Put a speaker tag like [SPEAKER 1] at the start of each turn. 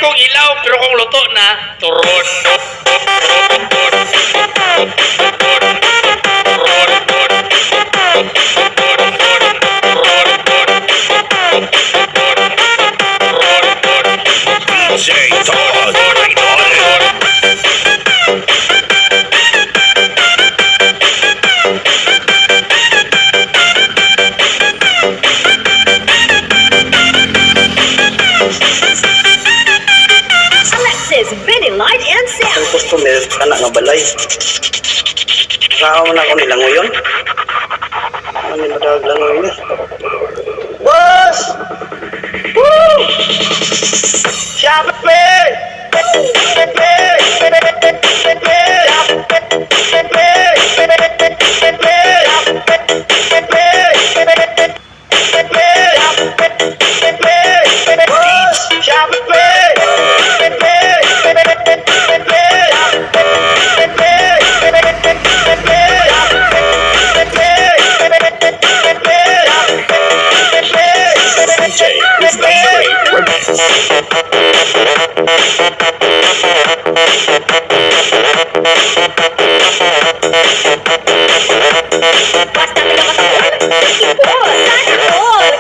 [SPEAKER 1] kung ilaw, pero kung luto na, turon.
[SPEAKER 2] Alexis, Benny Light and Sound.
[SPEAKER 3] Ang customer, anak nga balay. Saan mo na ako nilangoy yun? Ano nila langoy yun? Boss! Woo! Shopee!
[SPEAKER 2] Basta pinakasalan. Sana all. Galing all.